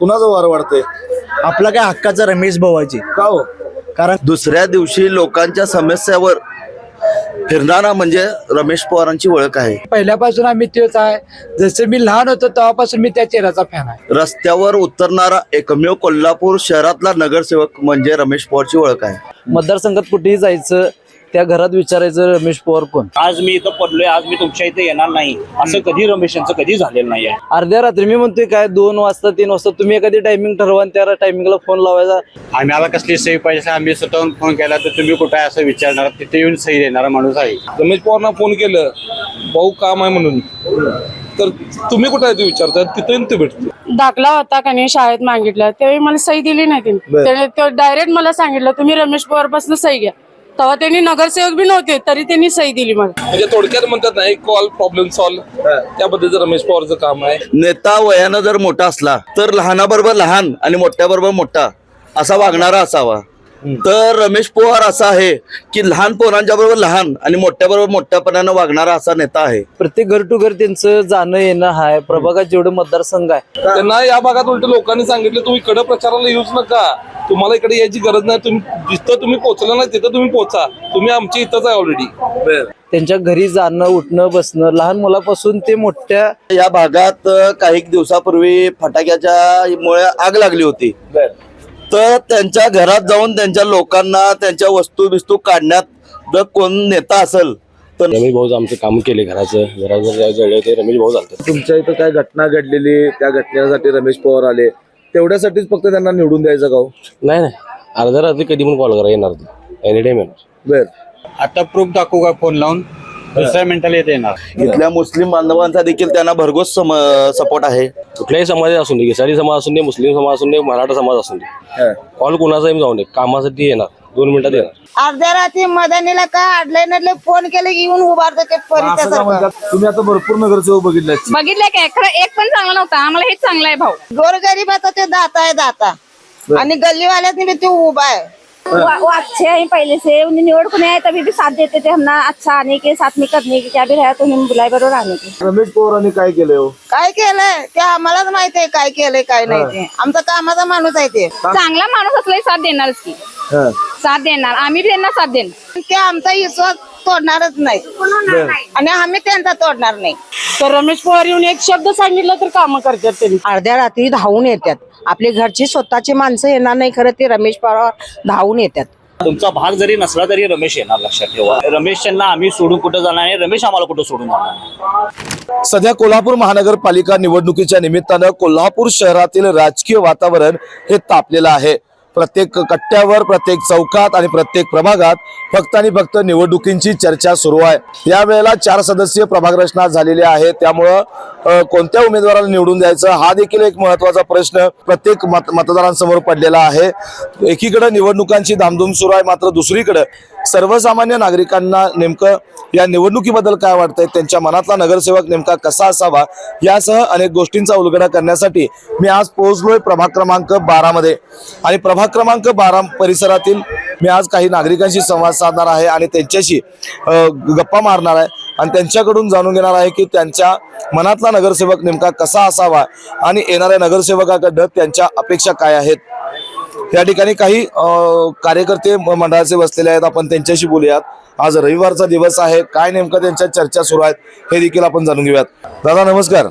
कुणाचं वार वाढतंय? आपला काय हक्काचा रमेश भाऊची. का हो? कारण दुसऱ्या दिवशी लोकांच्या समस्यावर फिरणारा म्हणजे रमेश पवारांची ओळख आहे. पहिल्यापासून आम्ही तेच आहे. जसं मी लहान होतो तेव्हापासून मी त्या चेहऱ्याचा फॅन आहे. रस्त्यावर उतरणारा एकमेव कोल्हापूर शहरातला नगरसेवक म्हणजे रमेश पवारची ओळख आहे. मतदारसंघात कुठेही जायचं त्या घरात विचारायचं रमेश पवार कोण. आज मी इथं पडलोय, आज मी तुमच्या इथे येणार नाही असं कधी रमेश यांचं कधी झालेलं नाही आहे. अर्ध्या रात्री मी म्हणतोय काय 2 वाजता 3 वाजता तुम्ही एखादी टायमिंग ठरवा आणि त्या टायमिंगला फोन लावायचा. आम्हाला कसली सही पाहिजे आम्ही स्वतःहून फोन केला तर तुम्ही कुठे आहे असं विचारणार, तिथे येऊन सही देणारा माणूस आहे. रमेश पवारांना फोन केलं भाऊ काम आहे म्हणून, तर तुम्ही कुठे आहे ते विचारतात, तिथे ते भेटते. दाखला होता का नाही शाळेत मागितला त्यावेळी मला सही दिली नाही त्याने डायरेक्ट मला सांगितलं तुम्ही रमेश पवार पासून सही घ्या. तेव्हा त्यांनी नगरसेवक बी नव्हते तरी त्यांनी सही दिली मला. म्हणजे थोडक्यात म्हणतात ना, एक कॉल प्रॉब्लेम सॉल्व्ह, त्या पद्धतीचं रमेश पवारचं काम आहे. नेता वयानं जर मोठा असला तर लहानाबरोबर लहान आणि मोठ्याबरोबर मोठा असा वागणारा असावा. तर रमेश पवार असा आहे की लहान पोरांच्या बरोबर लहान आणि मोठ्याबरोबर मोठ्यापणानं वागणारा असा नेता आहे. प्रत्येक घर टू घर त्यांचं जाणं येणं आहे. प्रभागात जेवढे मतदारसंघ आहे त्यांना या भागात उलट लोकांनी सांगितलं तुम्ही इकडे प्रचाराला येऊच नका, तुम्हाला इकडे यायची गरज नाही, तुम्ही जिथं तुम्ही पोहोचला नाही तिथं तुम्ही पोहोचा, तुम्ही आमच्या इथंच आहे ऑलरेडी. त्यांच्या घरी जाणं उठणं बसणं लहान मुलापासून ते मोठ्या. या भागात काही दिवसापूर्वी फटाक्याच्या मुळे आग लागली होती. तर त्यांच्या घरात जाऊन त्यांच्या लोकांना त्यांच्या वस्तू बिस्तू काढण्यात जर कोण नेता असेल तर रमेश भाऊ आमचं काम केले, घराचं जळले ते रमेश भाऊ चालतात. तुमच्या इथं काय घटना घडलेली, त्या घटनेसाठी रमेश पवार आले, तेवढ्यासाठीच फक्त त्यांना निवडून द्यायचं गाव? नाही अर्ध्या रात्री कधी पण कॉल करा, येणार ते एनी टाइम येणार. बर, आता प्रूफ दाखवू का फोन लावून, दुसऱ्या मिनिटाला येते येणार. इथल्या मुस्लिम बांधवांचा देखील त्यांना भरघोस सपोर्ट आहे. कुठल्याही समाजात असून दे, घिसाडी समाज असून दे, मुस्लिम समाज असून दे, मराठा समाज असून दे, कॉल कोणाचाही जाऊन दे, कामासाठी येणार, 2 मिनिटात येणार. अर्ध्या रात्री मदनीला काय अडलंय नडलंय फोन केले की येऊन उभारतो ते परित्यासारखं. तुम्ही आता भरपूर नगरसेवक बघितले. बघितलंय काय खरं एक पण चांगला नव्हता, आम्हाला हेच चांगलं आहे भाऊ. गोरगरीबाचा ते दाता आहे दाता, आणि गल्लीवाल्यातनी भी ते उभा आहे. वो अच्छे हैं पहले से, उन्हें निवड़ को नहीं आए तभी भी साथ देते थे, हमने अच्छा आने के साथ में करने के क्या भी रहा तो उन्हें बुलाए बरोबर आने के. रमेश पवारांनी काय केलंय हो? काय केलंय ते आम्हालाच माहिती आहे, काय केलंय काय नाही ते. आमचा कामाचा माणूस आहे ते. चांगला माणूस असलाही साथ देणारच की, साथ देणार, आम्ही बी त्यांना साथ देणार. ते आमचा विश्वास तोडणारच नाही आणि आम्ही त्यांचा तोडणार नाही. तर रमेश पवार येऊन एक शब्द सांगितलं तर कामं करतात त्यांनी. अर्ध्या रात्री धावून येतात, आपली घरची स्वतःची माणसं येणार नाही, खरं ते रमेश पवार धावून येतात. तुमचा भाग जरी नसला तरी रमेश येणार, लक्षात ठेवा. रमेश यांना आम्ही सोडून कुठं जाणार नाही, रमेश आम्हाला कुठं सोडून जाणार नाही. सध्या कोल्हापूर महानगरपालिका निवडणुकीच्या निमित्तानं कोल्हापूर शहरातील राजकीय वातावरण हे तापलेलं आहे. प्रत्येक कट्ट्यावर, प्रत्येक चौकात आणि प्रत्येक प्रभागात फक्त आणि फक्त निवडणुकींची चर्चा सुरू आहे. यावेळेला 4 सदस्यीय प्रभाग रचना झालेली आहे, त्यामुळं कोणत्या उमेदवाराला निवडून द्यायचं हा देखील एक महत्त्वाचा प्रश्न प्रत्येक मतदारांसमोर पडलेला आहे. एकीकडे निवडणुकांची धामधूम सुरू आहे, मात्र दुसरीकडे सर्वसामान्य नागरिकांना नेमकं या निवडणुकीबद्दल काय वाटतंय, त्यांच्या मनातला नगरसेवक नेमका कसा असावा, यासह अनेक गोष्टींचा उलगडा करण्यासाठी मी आज पोहोचलोय प्रभाग क्रमांक 12 मध्ये. आणि प्रभाग क्रमांक 12 परिसरातील मी आज काही नागरिकांशी संवाद साधणार आहे आणि त्यांच्याशी गप्पा मारणार आहे आणि त्यांच्याकडून जाणून घेणार आहे की त्यांच्या मनातला नगरसेवक नेमका कसा असावा आणि येणाऱ्या नगरसेवकाकडे त्यांच्या अपेक्षा काय आहेत. या ठिकाणी काही कार्यकर्ते मंडळाचे बसलेले आहेत, आपण त्यांच्याशी बोलूयात. आज रविवारचा दिवस आहे, काय नेमकं त्यांच्या चर्चा सुरू आहेत हे देखील आपण जाणून घेऊयात. दादा नमस्कार.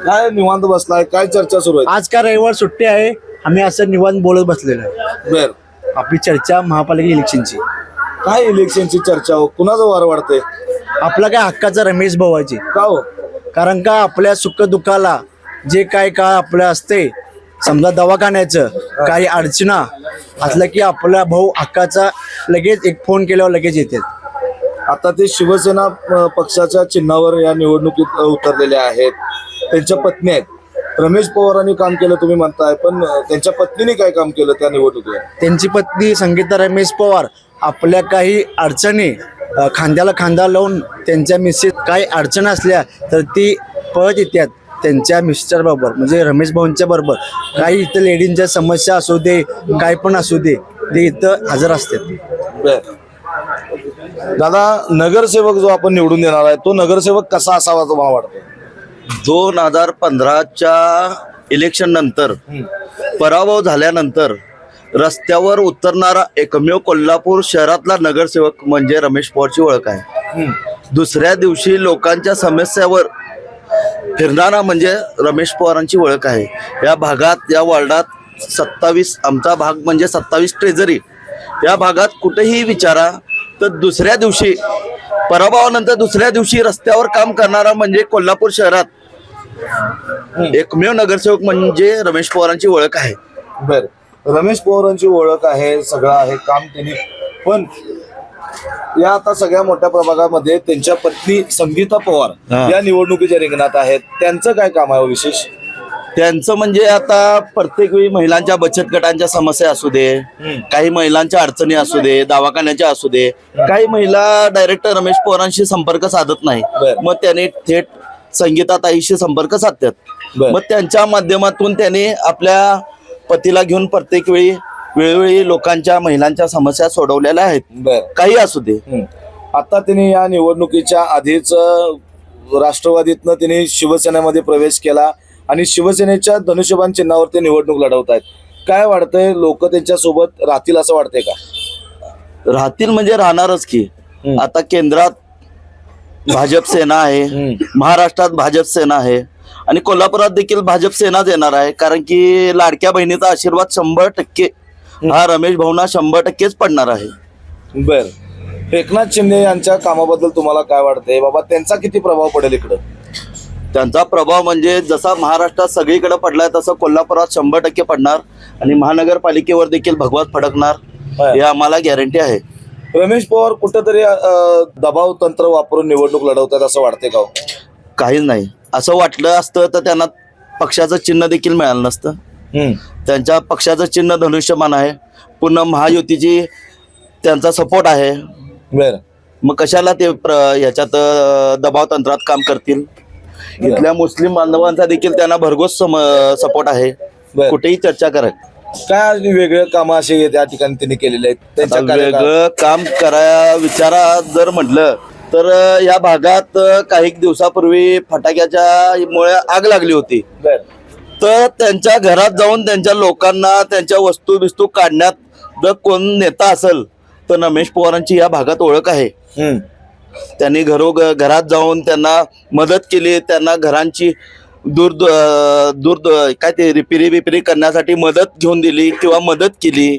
काय निवांत बसलाय, काय चर्चा सुरू आहे? आज का रविवार सुट्टी आहे, आम्ही असं निवांत बोलत बसलेलो आहे. बर, आपली चर्चा महापालिका इलेक्शनची. काय इलेक्शनची चर्चा हो? कुणाचं वार वाढतंय? आपला काय हक्काचा रमेश भाऊची. का हो? कारण का आपल्या सुख दुःखाला जे काय काय आपलं असते, समजा दवाखान्याचं काही अडचणा असलं की आपला भाऊ हक्काचा लगेच एक फोन केल्यावर लगेच येते. आता ते शिवसेना पक्षाच्या चिन्हावर या निवडणुकीत उतरलेले आहेत, त्यांच्या पत्नी आहेत. रमेश पवारांनी काम केलं तुम्ही म्हणताय, पण त्यांच्या पत्नीने काय काम केलं त्या निवडणुकीत? त्यांची पत्नी संगीता रमेश पवार आपल्या काही अडचणी खांद्याला खांदा लावून त्यांच्या मिसेस काही अडचण असल्या तर ती पळत येतात त्यांच्या मिस्टर बरोबर, म्हणजे रमेश भाऊंच्या बरोबर. काही इथं लेडींच्या समस्या असू दे, काय पण असू दे, ते इथं हजर असतात. दादा, नगरसेवक जो आपण निवडून देणार आहे तो नगरसेवक कसा असावा तुम्हाला वाटतं? 2015च्या इलेक्शन नंतर पराभव झाल्यानंतर रस्त्यावर उतरणारा एकमेव कोल्हापूर शहरातला नगरसेवक म्हणजे रमेश पवारची ओळख आहे. दुसऱ्या दिवशी लोकांच्या समस्यावर फिरणारा म्हणजे रमेश पवारांची ओळख आहे. या भागात, या वॉर्डात 27, आमचा भाग म्हणजे 27 ट्रेझरी, या भागात कुठेही विचारा तर दुसऱ्या दिवशी पराभवानंतर दुसऱ्या दिवशी रस्त्यावर काम करणारा म्हणजे कोल्हापूर शहरात एकमेव नगरसेवक म्हणजे रमेश पवारांची ओळख आहे. बर, रमेश पवारांची ओळख आहे, सगळं आहे, काम त्यांनी. पण या आता सगळ्या मोठ्या प्रभागामध्ये त्यांच्या पत्नी संगीता पवार या निवडणुकीच्या रिंगणात आहेत. त्यांचं काय काम आहे विशेष? त्यांचं म्हणजे आता प्रत्येक वेळी महिलांच्या बचत गटांच्या समस्या असू दे, काही महिलांच्या अडचणी असू दे, दवाखान्याच्या असू दे, काही महिला डायरेक्ट रमेश पवारांशी संपर्क साधत नाही, मग त्याने थेट संगीताताईशी संपर्क साधतात. मग त्यांच्या माध्यमातून त्याने आपल्या पतीला घेऊन प्रत्येक वेळी वेळोवेळी लोकांच्या, महिलांच्या समस्या सोडवलेल्या आहेत, काही असू दे. आता त्यांनी या निवडणुकीच्या आधीच राष्ट्रवादीतनं त्यांनी शिवसेनेमध्ये प्रवेश केला आणि शिवसेनेच्या धनुष्यबाण चिन्हावर ते निवडणूक लढवत आहेत. काय वाटतंय, लोक त्यांच्या सोबत राहतील असं वाटतंय का? राहतील म्हणजे राहणारच की. आता केंद्रात भाजप सेना आहे, महाराष्ट्रात भाजप सेना आहे आणि कोल्हापुरात देखील भाजप सेनाच येणार आहे. कारण की लाडक्या बहिणीचा आशीर्वाद 100% हा रमेश भाऊंना 100%च पडणार आहे. बर, एकनाथ शिंदे यांच्या कामाबद्दल तुम्हाला काय वाटतंय बाबा, त्यांचा किती प्रभाव पडेल इकडं? त्यांचा प्रभाव म्हणजे जसा महाराष्ट्रात सगळीकडे पडलाय तसं कोल्हापुरात 100% पडणार आणि महानगरपालिकेवर देखील भगवा फडकणार, हे आम्हाला गॅरंटी आहे. रमेश पवार कुठंतरी दबाव तंत्र वापरून निवडणूक लढवतात असं वाटतंय का? काहीच नाही. असं वाटलं असतं तर त्यांना पक्षाचं चिन्ह देखील मिळालं नसतं. त्यांच्या पक्षाचं चिन्ह धनुष्यबाण आहे, पुन्हा महायुतीची त्यांचा सपोर्ट आहे. बर, मग कशाला ते ह्याच्यात दबाव तंत्रात काम करतील? इथल्या मुस्लिम बांधवांचा देखील त्यांना भरघोस सपोर्ट आहे. कुठेही चर्चा करा. काय वेगळे काम असे त्या ठिकाणी त्यांनी केलेले आहेत? त्यांच्या वेगळं काम कराया विचारा जर म्हटलं तर या भागात काही दिवसापूर्वी फटाक्याच्या मुळे आग लागली होती. तर त्यांच्या घरात जाऊन त्यांच्या लोकांना त्यांच्या वस्तू बिस्तू काढण्यात जर कोण नेता असेल तर रमेश पवारांची या भागात ओळख आहे. त्यांनी घरात जाऊन त्यांना मदत केली, त्यांना घरांची काय ते रिपेरी करण्यासाठी मदत घेऊन दिली किंवा मदत केली.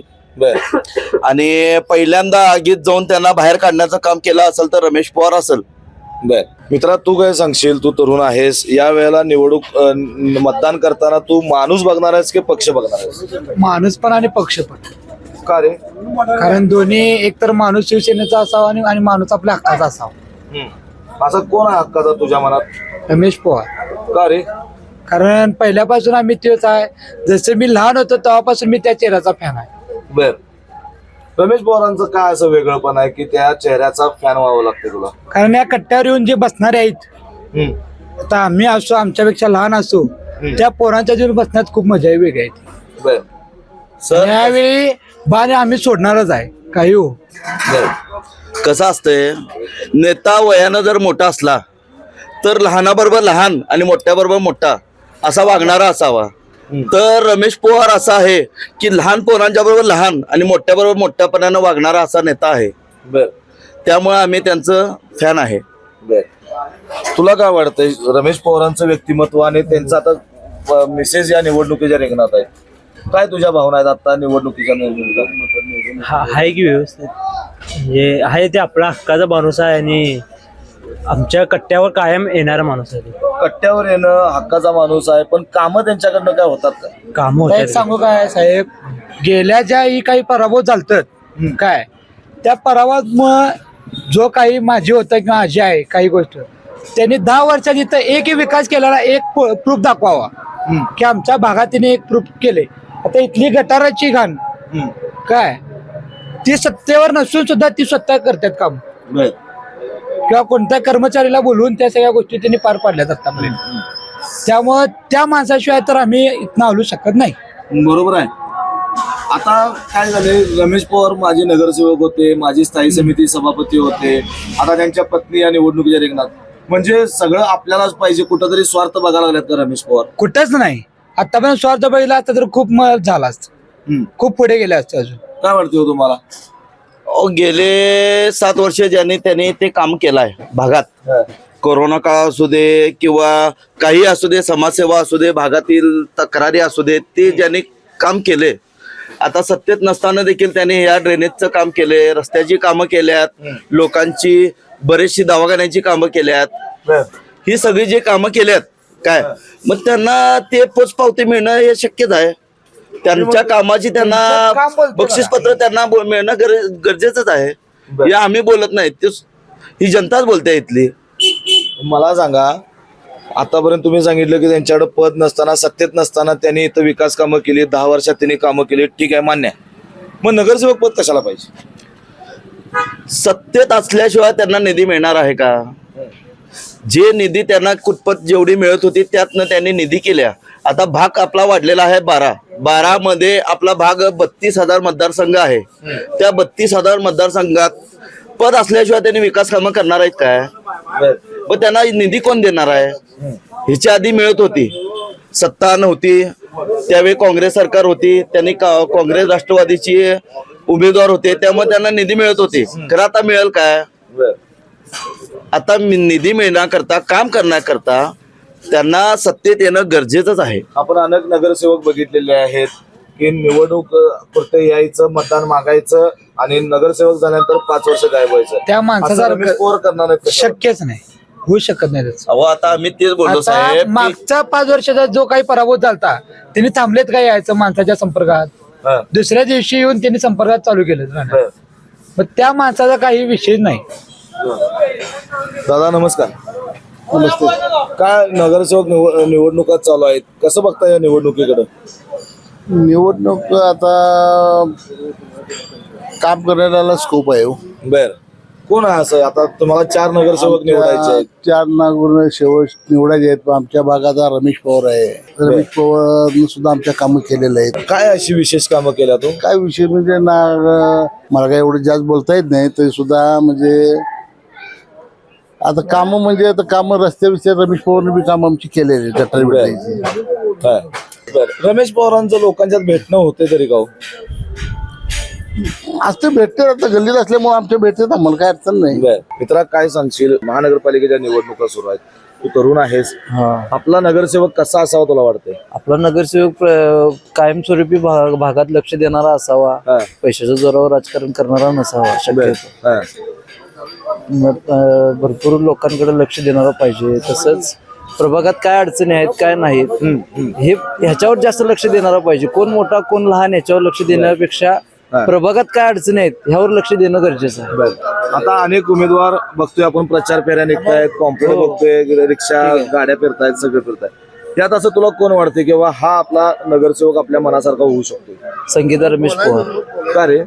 आणि पहिल्यांदा आगीत जाऊन त्यांना बाहेर काढण्याचं काम केलं असेल तर रमेश पवार असेल. बर, मित्रा, तू काय सांगशील? तू तरुण आहेस, या वेळेला निवडणूक मतदान करताना तू माणूस बघणार आहेस की पक्ष बघणार आहेस? माणूस पण आणि पक्ष पण. का रे? कारण दोन्ही, एक तर माणूस शिवसेनेचा असावा आणि माणूस आपल्या हक्काचा असावा. असा कोण आहे हक्काचा तुझ्या मनात? रमेश पवार. का रे? कारण पहिल्यापासून आम्ही तेच आहे, जसं मी लहान होतो तेव्हापासून मी त्या चेहऱ्याचा फॅन आहे. बर, रमेश पवारांचं काय असं वेगळंपण आहे की त्या चेहऱ्याचा फॅन व्हावं लागतं तुला? कारण या कट्ट्यावर येऊन जे बसणारे आहेत, आता आम्ही असो, आमच्यापेक्षा लहान असो, त्या पोरांच्या जीवन बसण्यात खूप मजा आहे, वेगळी आहे. बर, यावेळी बाने आम्ही सोडणारच आहे काही हो. कसं असतंय, नेता वयानं जर मोठा असला तर लहानाबरोबर लहान आणि मोठ्याबरोबर मोठा असा वागणारा असावा. तर रमेश पवार असा आहे की लहान पोरांच्या बरोबर लहान आणि मोठ्या बरोबर मोठ्यापणानं वागणारा असा नेता आहे. बर, त्यामुळे आम्ही त्यांचं फॅन आहे. बर, तुला काय वाटतंय रमेश पवारांचं व्यक्तिमत्व आणि त्यांचं आता मिसेस या निवडणुकीच्या रिंगणात आहेत, काय तुझ्या भावना आहेत आता निवडणुकीच्या निवडणुकीत? आहे की व्यवस्थित, हे आहे ते आपला हक्काचा माणूस आहे आणि आमच्या कट्ट्यावर कायम येणारा माणूस आहे. कट्ट्यावर येणं हक्काचा माणूस आहे, पण कामं त्यांच्याकडनं काय होतात का? काम एक सांगू काय साहेब, गेल्या ज्याही काही पराभव चालतात काय, त्या पराभवात जो काही माझी होता किंवा आजी आहे, काही गोष्ट त्यांनी 10 वर्षात इथं एकही विकास केलेला एक प्रूफ दाखवावा की आमच्या भागात तिने एक प्रूफ केले. आता इथली गटाराची घाण काय, ती सत्तेवर नसून सुद्धा ती स्वतः करतात काम, किंवा कोणत्या कर्मचारीला बोलवून त्या सगळ्या गोष्टी त्यांनी पार पाडल्या आतापर्यंत. त्यामुळं त्या माणसाशिवाय तर आम्ही इथनं हलू शकत नाही. बरोबर आहे. आता काय झाले, रमेश पवार माझे नगरसेवक होते, माझी स्थायी समिती सभापती होते, आता त्यांच्या पत्नी या निवडणुकीच्या रिंगणात, म्हणजे सगळं आपल्यालाच पाहिजे, कुठंतरी स्वार्थ बघायला लागल्यात का रमेश पवार? कुठंच नाही. आतापर्यंत स्वार्थ बघितला असता तर खूप झाला असतं, खूप पुढे गेले असते अजून. काय वाटतं हो तुम्हाला? गेले 7 वर्ष त्यांनी ते काम केलंय भागात. कोरोना काळ असू दे किंवा काही असू दे, समाजसेवा असू दे, भागातील तक्रारी असू दे, ते ज्यांनी काम केले. आता सत्तेत नसताना देखील त्यांनी या ड्रेनेजचं काम केले, रस्त्याची कामं केल्यात, लोकांची बरेचशी दवाखान्याची कामं केल्यात. ही सगळी जी कामं केल्यात काय, मग त्यांना ते पोचपावती मिळणं हे शक्यच आहे. त्यांच्या कामाची त्यांना बक्षीसपत्र त्यांना मिळणं गरजेचंच आहे. हे आम्ही बोलत नाही, ही जनताच बोलते इथली. मला सांगा, आतापर्यंत तुम्ही सांगितलं की त्यांच्याकडे पद नसताना, सत्तेत नसताना त्यांनी इथं विकास कामं केली, 10 वर्षात त्यांनी कामं केली, ठीक आहे, मान्य आहे. मग नगरसेवक पद कशाला पाहिजे? सत्तेत असल्याशिवाय त्यांना निधी मिळणार आहे का? जे निधी त्यांना कुटपत जेवढी मिळत होती त्यातनं त्यांनी निधी केल्या. आता भाग आपला वाढलेला आहे 12 मध्ये आपला भाग 32,000 मतदारसंघ आहे. त्या 32,000 मतदारसंघात पद असल्याशिवाय त्यांनी विकास कामं करणार आहेत काय? मग त्यांना निधी कोण देणार आहे? ह्याच्या आधी मिळत होती, सत्ता नव्हती त्यावेळी काँग्रेस सरकार होती, त्यांनी काँग्रेस राष्ट्रवादीची उमेदवार होते, त्यामुळे त्यांना निधी मिळत होती. खरं आता मिळेल काय? आता निधी मिळण्याकरता, काम करण्याकरता त्यांना सत्तेत येणं गरजेचंच आहे. आपण अनेक नगरसेवक बघितलेले आहेत की निवडणूक पुरते यायचं, मतदान मागायचं आणि नगरसेवक झाल्यानंतर 5 वर्ष गायब व्हायचं. त्या माणसाचा स्कोर करणार नाही, शक्यच नाही, होऊ शकत नाही त्याचं. अहो आता आम्ही तेच बोललो आता साहेब. मागचा 5 वर्षाचा जो काही पराभव झालता त्यांनी थांबलेत काय यायचं माणसाच्या संपर्कात, दुसऱ्या दिवशी येऊन त्यांनी संपर्कात चालू केलं. मग त्या माणसाचा काही विषय नाही. दादा नमस्कार. नमस्ते. काय नगरसेवक निवडणुका चालू आहेत, कसं बघता या निवडणुकीकडे? निवडणूक आता काम करण्याला स्कोप आहे. बर, कोण आहे असं? आता तुम्हाला 4 नगरसेवक निवडायचे आहेत. 4 नागपूर शेवट निवडायचे आहेत. आमच्या भागात रमेश पवार आहे. रमेश पवार सुद्धा आमच्या कामं केलेलं आहेत. काय अशी विशेष कामं केल्या तो? काय विषय म्हणजे मला काय एवढं जास्त बोलता येत नाही तरी सुद्धा म्हणजे आता कामं म्हणजे आता कामं रस्त्याविषयी रमेश पवारने बी कामं आमची केलेली गटारी बर, रमेश पवारांचं लोकांच्यात भेटणं होते तरी का? असं भेटते, आता गल्लीत असल्यामुळे आमच्या भेटतात, आम्हाला काय अडचण नाही. मित्रा काय सांगशील, महानगरपालिकेच्या निवडणुका सुरू आहेत, तू तरुण आहेस, आपला नगरसेवक कसा असावा तुला वाटतंय? आपला नगरसेवक कायमस्वरूपी भागात लक्ष देणारा असावा, पैशाच्या जोरावर राजकारण करणारा नसावा शक्यतो. भरपूर लोकांकडे लक्ष देणारा पाहिजे. तसंच प्रभागात काय अडचणी आहेत काय नाहीत हे ह्याच्यावर जास्त लक्ष देणारा पाहिजे. कोण मोठा कोण लहान ह्याच्यावर लक्ष देण्यापेक्षा प्रभागात काय अडचणी आहेत ह्यावर लक्ष देणं गरजेचं आहे. आता अनेक उमेदवार बघतोय आपण, प्रचार फेऱ्या निघतायत, कॉम्प्युटर बघतोय, रिक्षा गाड्या फिरतायत, सगळे फिरतायत. यात असं तुला कोण वाटतंय की हा आपला नगरसेवक आपल्या मनासारखा होऊ शकतो? संगीता रमेश पवार. का रे?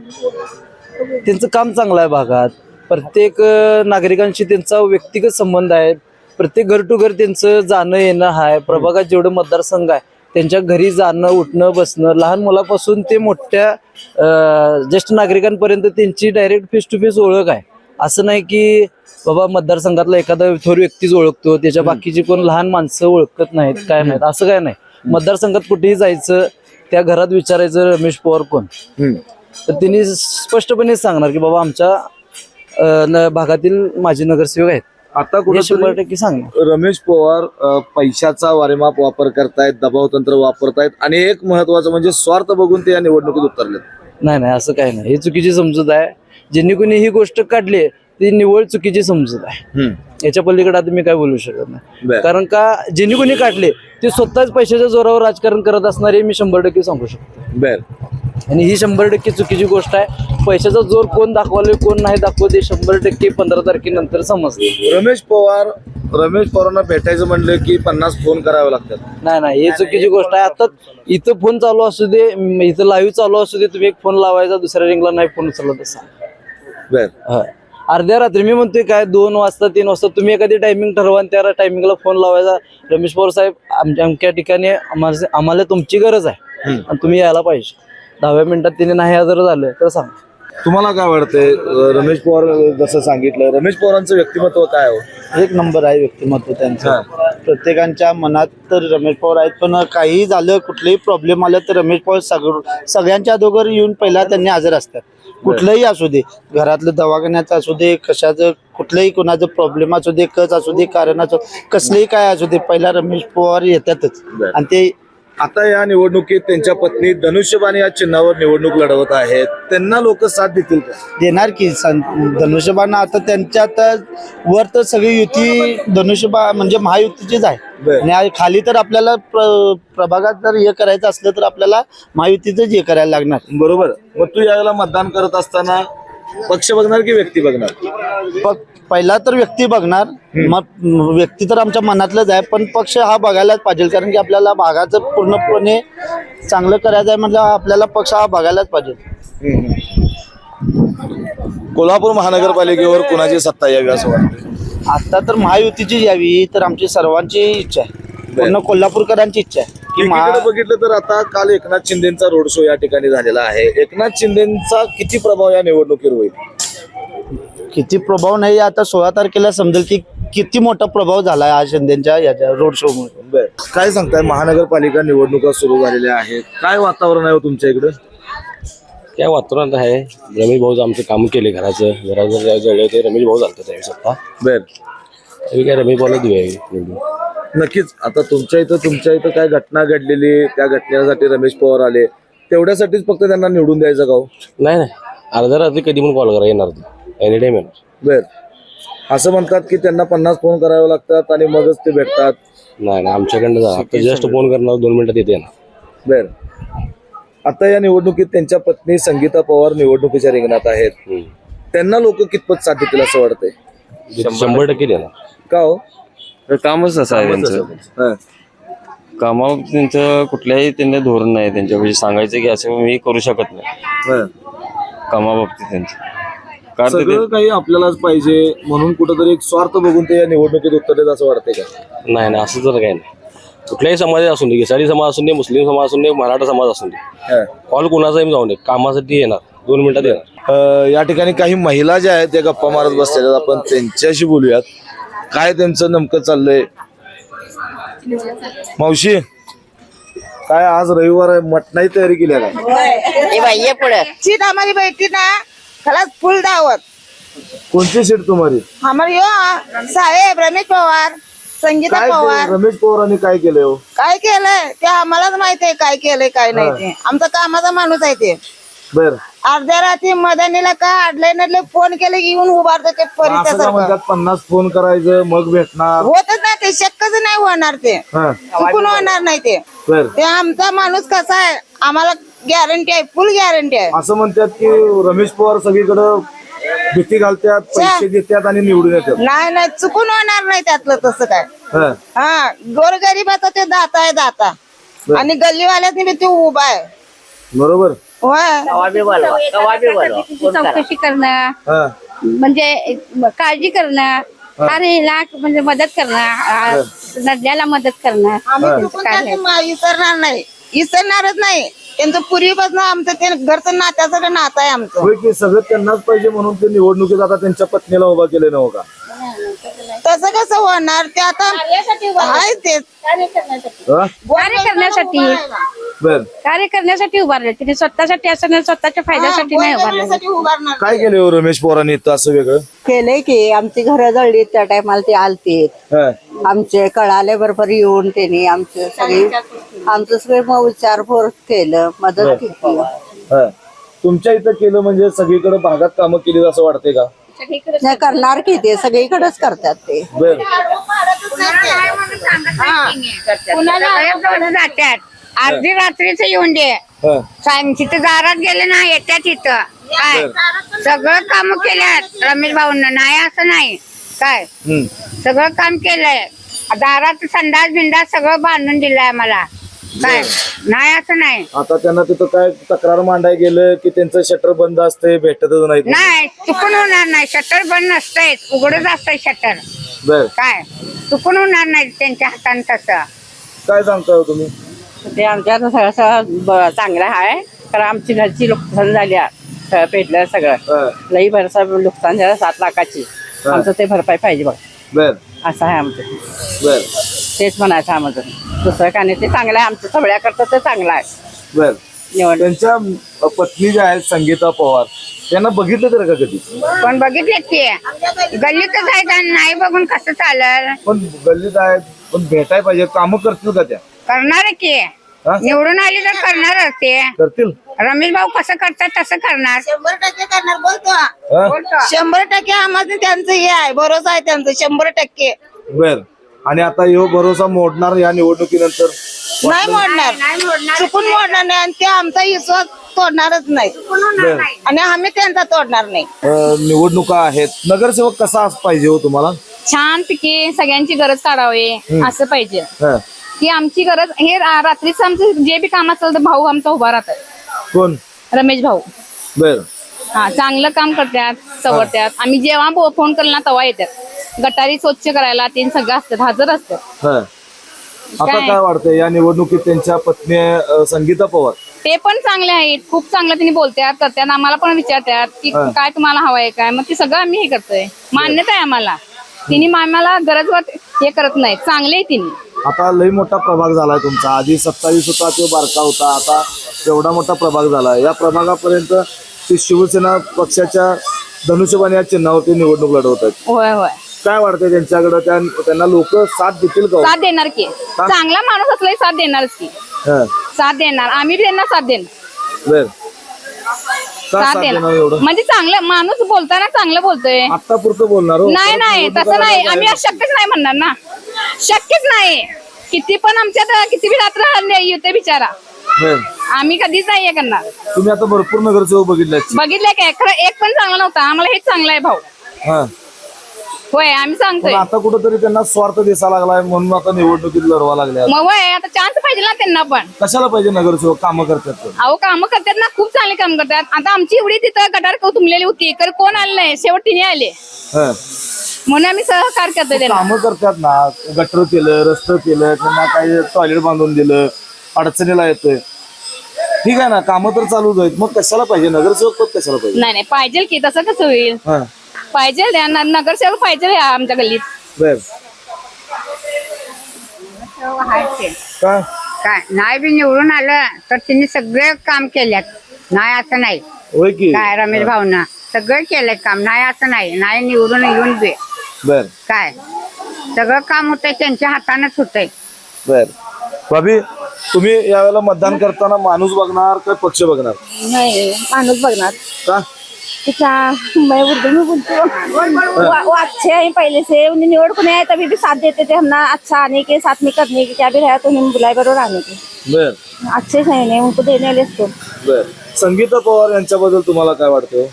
त्यांचं काम चांगलं आहे. भागात प्रत्येक नागरिकांशी त्यांचा व्यक्तिगत संबंध आहे. प्रत्येक घर टू घर त्यांचं जाणं येणं आहे. प्रभागात जेवढे मतदारसंघ आहे त्यांच्या घरी जाणं, उठणं, बसणं, लहान मुलापासून ते मोठ्या ज्येष्ठ नागरिकांपर्यंत त्यांची डायरेक्ट फेस टू फेस ओळख आहे. असं नाही की बाबा मतदारसंघातला एखादा थोर व्यक्तीच ओळखतो, त्याच्या बाकीची कोण लहान माणसं ओळखत नाहीत, काय नाहीत, असं काय नाही. मतदारसंघात कुठेही जायचं, त्या घरात विचारायचं रमेश पवार कोण, तर त्यांनी स्पष्टपणे सांगणार की बाबा आमच्या भागातील माजी नगरसेवक आहेत. आता हे 100% सांगणार. रमेश पवार पैशाचा वारेमाप वापर करतायत, दबाव तंत्र वापरतायत आणि एक महत्वाचं म्हणजे स्वार्थ बघून ते या निवडणुकीत उतरलेत. नाही नाही, असं काही नाही. ही चुकीची समजूत आहे. ज्यांनी कोणी ही गोष्ट काढली ती निव्वळ चुकीची समजूत आहे. याच्या पलीकडे आता मी काय बोलू शकत नाही. कारण का ज्यांनी कोणी काढले ते स्वतःच पैशाच्या जोरावर राजकारण करत असणारे मी 100% सांगू शकतो. आणि ही 100% चुकीची गोष्ट आहे. पैशाचा जोर कोण दाखवले कोण नाही दाखवते 100% 15 तारखेनंतर समजते. रमेश पवारांना भेटायचं म्हणलं की 50 फोन करावे लागतात. नाही नाही, ही चुकीची गोष्ट आहे. आता इथं फोन चालू असू दे, इथं लाईव्ह चालू असू दे, तुम्ही एक फोन लावायचा, दुसऱ्या रिंगला नाही फोन उचलला तसा. अर्ध्या रात्री मी म्हणतोय काय 2 वाजता 3 वाजता तुम्ही एखादी टायमिंग ठरवा आणि त्या टायमिंगला फोन लावायचा. रमेश पवार साहेब अमक्या ठिकाणी आम्हाला तुमची गरज आहे आणि तुम्ही यायला पाहिजे. 10व्या मिनिटात तिने नाही हजर झालं तर सांग. तुम्हाला काय वाटतंय रमेश पवार जसं सांगितलं, रमेश पवारांचं व्यक्तिमत्व काय हो? एक नंबर आहे व्यक्तिमत्व त्यांचं. प्रत्येकांच्या मनात तर रमेश पवार आहेत, पण काही झालं कुठलेही प्रॉब्लेम आलं तर रमेश पवार सगळ्यांच्या अगोदर येऊन पहिला त्यांनी हजर असतात. कुठलंही असू दे, घरातलं दवाखान्याचं असू दे, कशाचं कुठलंही कोणाचं प्रॉब्लेम असू दे, कच असू दे, कारण असू कसलंही काय असू दे, पहिला रमेश पवार येतातच. आणि ते आता या निवडणुकीत त्यांच्या पत्नी धनुष्यबाण या चिन्हावर निवडणूक लढवत आहेत, त्यांना लोक साथ देतील का? देणार की धनुष्यबाण. आता त्यांच्यात वर तर सगळी युती धनुष्यबाण म्हणजे महायुतीचीच आहे. आणि खाली तर आपल्याला प्रभागात जर हे करायचं असलं तर आपल्याला महायुतीच हे करायला लागणार. बरोबर. मग तू यावेळेला मतदान करत असताना पक्ष बघणार की व्यक्ती बघणार? पहिला तर व्यक्ती बघणार. मग व्यक्ती तर आमच्या मनातलंच आहे, पण पक्ष हा बघायलाच पाहिजे, कारण की आपल्याला भागाचं पूर्णपणे चांगलं करायचं आहे म्हटलं आपल्याला पक्ष हा बघायलाच पाहिजे. कोल्हापूर महानगरपालिकेवर कुणाची सत्ता यावी असं वाटतं? आता तर महायुतीची यावी तर आमची सर्वांची इच्छा आहे, पूर्ण कोल्हापूरकरांची इच्छा आहे की एकीकडे बघितलं तर आता काल एकनाथ शिंदेचा रोड शो या ठिकाणी झालेला आहे. एकनाथ शिंदेचा किती प्रभाव या निवडणुकीवर होईल? किती प्रभाव नाही, आता 16 तारखेला समजेल की किती मोठा प्रभाव झाला आहे आज शिंदेच्या याच्या रोड शो मुळे. काय सांगताय, महानगरपालिका निवडणुका सुरू झालेल्या आहेत, काय वातावरण आहे तुमच्या इकडे? काय वातावरण आहे, रमेश भाऊ आमचं काम केले घराचं जळले होते, रमेश भाऊ झालतं त्यावेळी स्वतः. तरी काय रमेश भाऊला देऊया. नक्कीच. आता तुमच्या इथं काय घटना घडलेली, त्या घटनेसाठी रमेश पवार आले, तेवढ्यासाठीच फक्त त्यांना निवडून द्यायचं का हो? नाही अर्ध्या रात्री कधी पण कॉल करा, येणार ते एनी टाइम येणार. असं म्हणतात की त्यांना 50 फोन करावे लागतात आणि मगच ते भेटतात. नाही आमच्याकडनं जा, जस्ट फोन करणार 2 मिनिटात येते येणार. आता या निवडणुकीत त्यांच्या पत्नी संगीता पवार निवडणुकीच्या रिंगणात आहेत, त्यांना लोक कितपत साथ देतील असं वाटतंय? 100% देणार. का हो? कामच असं आहे त्यांचं. कामावर त्यांचं कुठल्याही त्यांना धोरण नाही, त्यांच्याविषयी सांगायचं की असं मी करू शकत नाही. कामाबाबतीत त्यांचं सगळं काही आपल्यालाच पाहिजे म्हणून कुठेतरी एक स्वार्थ बघून ते या निवडणुकीत उतरलेत असं वाटतंय का? नाही असं तर काही नाही. कुठल्याही समाजात असून दे, घिसाडी समाज असून दे, मुस्लिम समाज असून दे, मराठा समाज असून दे, कॉल कुणाचाही जाऊन दे, कामासाठी येणार, 2 मिनिटात येणार. या ठिकाणी काही महिला ज्या आहेत त्या गप्पा मारत बसलेल्या, आपण त्यांच्याशी बोलूयात. काय त्यांचं नेमकं चाललंय? मावशी, काय आज रविवार आहे, मटणाची तयारी केली आहे का? पुढे सीट हमारी बैठी ना खलास फुल दावत. कोणती सीट तुम्हारी? हमारी यो साहेब रमेश पवार, संगीता काय पवार. केलं? रमेश पवारांनी काय केलंय हो? काय केलंय ते आम्हालाच माहित आहे, काय केलंय काय नाही ते. आमचा कामाचा माणूस आहे ते. अर्ध्या रात्री मदानीला काय अडले नडले फोन केले की येऊन उभारतो ते परिसर. 50 फोन करायचं मग भेटणार होतच नाही ते, शक्यच नाही होणार ते, चुकून होणार नाही ते. ते आमचा माणूस कसा आहे आम्हाला गॅरंटी आहे, फुल गॅरंटी आहे. असं म्हणतात की रमेश पवार सगळीकडे भीती घालतात, पैसे देतात आणि निवडून येतात. नाही चुकून होणार नाही त्यातलं तसं काय. हा गोरगरीबाचा ते दाता आहे दाता, आणि गल्लीवाल्यातनी बी ते उभा आहे. बरोबर. चौकशी करणं म्हणजे काळजी करणं, ह्याला म्हणजे मदत करणं, नद्याला मदत करणं. विसरणार नाही, विसरणारच नाही. त्यांचं पूर्वीपासून आमचं ते घरचं नात्याचं नातं आहे आमचं. सगळं त्यांनाच पाहिजे म्हणून ते निवडणुकीत आता त्यांच्या पत्नीला उभा केले नव्ह का? तसं कसं होणार ते आता आहे तेच कार्य करण्यासाठी उभारले तिने, स्वतःसाठी असं नाही, स्वतःच्या फायद्यासाठी नाही उभारले. काय केले हो रमेश पवारांनी इथं असं वेगळं? केलंय की आमची घरं जळली त्या टायमाला ते आलते, आमचे कळाले बरोबर येऊन त्यांनी आमचं सगळे विचारपूर केलं, मदत केली. तुमच्या इथं केलं म्हणजे सगळीकडे भागात कामं केली असं वाटतंय का? नाही करणार की ते सगळीकडेच करतात ते. जात्यात अर्धी रात्रीच येऊन दे, तिथं दारात गेले ना येत्या तिथं काय सगळं काम केल्यात रमेश भाऊंना. नाही असं नाही, काय सगळं काम केलंय, दारात संडास बिंडास सगळं बांधून दिलंय आम्हाला. काय नाही असं नाही. आता त्यांना तिथं काय तक्रार मांडाय गेलं की त्यांचं शटर बंद असतंय, भेटतच नाही. चुकून होणार नाही, शटर बंद नसतंय, उघडच असतंय शटर. काय चुकून होणार नाही त्यांच्या हाताने तसं. काय सांगता तुम्ही? ते आमच्या सगळं चांगलं आहे, कारण आमची घरची लोकसंख्या झाली, पेटलं सगळं लई भरसा नुकसान झालं 7 लाखाची आमचं ते भरपाई पाहिजे बघ बर असं आहे आमचं बर तेच म्हणायचं आमचं दुसरं काय नाही ते चांगलं आहे आमचं सगळ्याकरता ते चांगलं आहे बर निवड त्यांच्या पत्नी ज्या आहेत संगीता पवार त्यांना बघितलं तर का कधी? पण बघितलेत की गल्लीतच आहेत आणि नाही बघून कसं चालेल पण गल्लीत आहेत पण भेटाय पाहिजे, कामं करतील का त्या? करणार की हा? निवडून आली तर करणारच ते करतील. रमेश भाऊ कसं करतात तसं करणार 100% करणार बोलतो हा? बोलतो 100% आम्हाला त्यांचं हे आहे भरोसा आहे त्यांचं 100%. बर आणि आता ह्यो भरोसा मोडणार या निवडणुकीनंतर? नाही मोडणार चुकून मोडणार नाही आणि ते आमचा विश्वास तोडणारच नाही बर. आणि आम्ही त्यांचा तोडणार नाही. निवडणुका आहेत, नगरसेवक कसा पाहिजे हो तुम्हाला? छान पिके सगळ्यांची गरज काढावी असं पाहिजे हा. की आमची गरज हे रात्रीच आमचं जे बी काम असेल तर भाऊ आमचा उभा राहतात कोण? रमेश भाऊ बर हा चांगलं काम करतात सवरतात आम्ही जेव्हा फोन केला ना तेव्हा येतात गटारी स्वच्छ करायला ते सगळं असतात हजर असतात हा. आता काय वाटतंय या निवडणुकीत त्यांच्या पत्नी संगीता पवार ते पण चांगले आहेत खूप चांगलं त्यांनी बोलतात करतात आम्हाला पण विचारतात की काय तुम्हाला हवंय काय मग ते सगळं आम्ही हे करतोय मान्यता आहे आम्हाला तिने आम्हाला गरजवर हे करत नाही चांगले आहे तिने. आता लई मोठा प्रभाग झालाय तुमचा, आधी 27 होता तो बारका होता, आता एवढा मोठा प्रभाग झालाय. या प्रभागापर्यंत ती शिवसेना पक्षाच्या धनुष्यबाण या चिन्हावरती निवडणूक लढवत आहेत. होय होय काय वाटतंय त्यांच्याकडे? त्यांना लोक साथ देतील का? साथ देणार की चांगला माणूस असलाही साथ देणारच की हा. साथ देणार आम्ही बी त्यांना साथ देणार बर का साथ साथ देणार देणार एवढं? म्हणजे चांगलं माणूस बोलताना चांगलं बोलतोय आता पुरतं बोलणार हो? नाही नाही तसं नाही आम्ही आज शक्यच नाही म्हणणार ना शक्यच नाही किती पण आमच्यात किती बी रात्र येते बिचारा बर. आम्ही कधीच नाही हे करणार तुम्ही आता भरपूर नगरसेवक बघितले. बघितलंय काय खरं एक पण चांगला नव्हता आम्हाला हेच चांगलं आहे भाऊ हा. होय आम्ही पण सांगतोय आता कुठंतरी त्यांना स्वार्थ दिसायला लागलाय म्हणून आता निवडणुकीत लढवा लागल्या. मग होय आता चान्स पाहिजे ना त्यांना पण कशाला पाहिजे नगरसेवक? कामं करतात तर. अहो काम करतात ना खूप चांगले काम करतात आता आमची एवढी तिथं गटार तुंबलेली होती तर कोण आलं नाही शेवट तिने आले हा. म्हणून आम्ही सहकार करतोय त्यांना कामं करतात ना, गटर केलं, रस्तं केलं, त्यांना काही टॉयलेट बांधून दिलं, अडचणीला येतोय. ठीक आहे ना, कामं तर चालूच आहेत. मग कशाला पाहिजे नगरसेवक? पद कशाला पाहिजे? नाही नाही पाहिजे की तसं कसं होईल हा. पाहिजे नगरसेवक पाहिजे आमच्या गल्लीत बर काय? काय नाही बी निवडून आलं तर तिने सगळे काम केल्यात नाही असं नाही होय की? काय रमेश भाऊना सगळं केलंय काम नाही असं नाही नाही निवडून येऊन बे बर काय सगळं काम होतंय त्यांच्या हातानच होतंय. बर. भाभी, तुम्ही यावेळेला मतदान करताना माणूस बघणार का पक्ष बघणार? नाही माणूस बघणार का? मैं उर्दू में बोलती हूँ वो अच्छे हैं पहले से उन्हें निवड़ को नहीं आए तभी भी साथ देते थे हमने अच्छा आने के साथ में करने के क्या भी रहा तो उन्हें बुलाए बरोबर आने के बर अच्छे हैं उनको देने वाले इसको बर. संगीता पवार यांच्याबद्दल तुम्हाला काय वाटतं?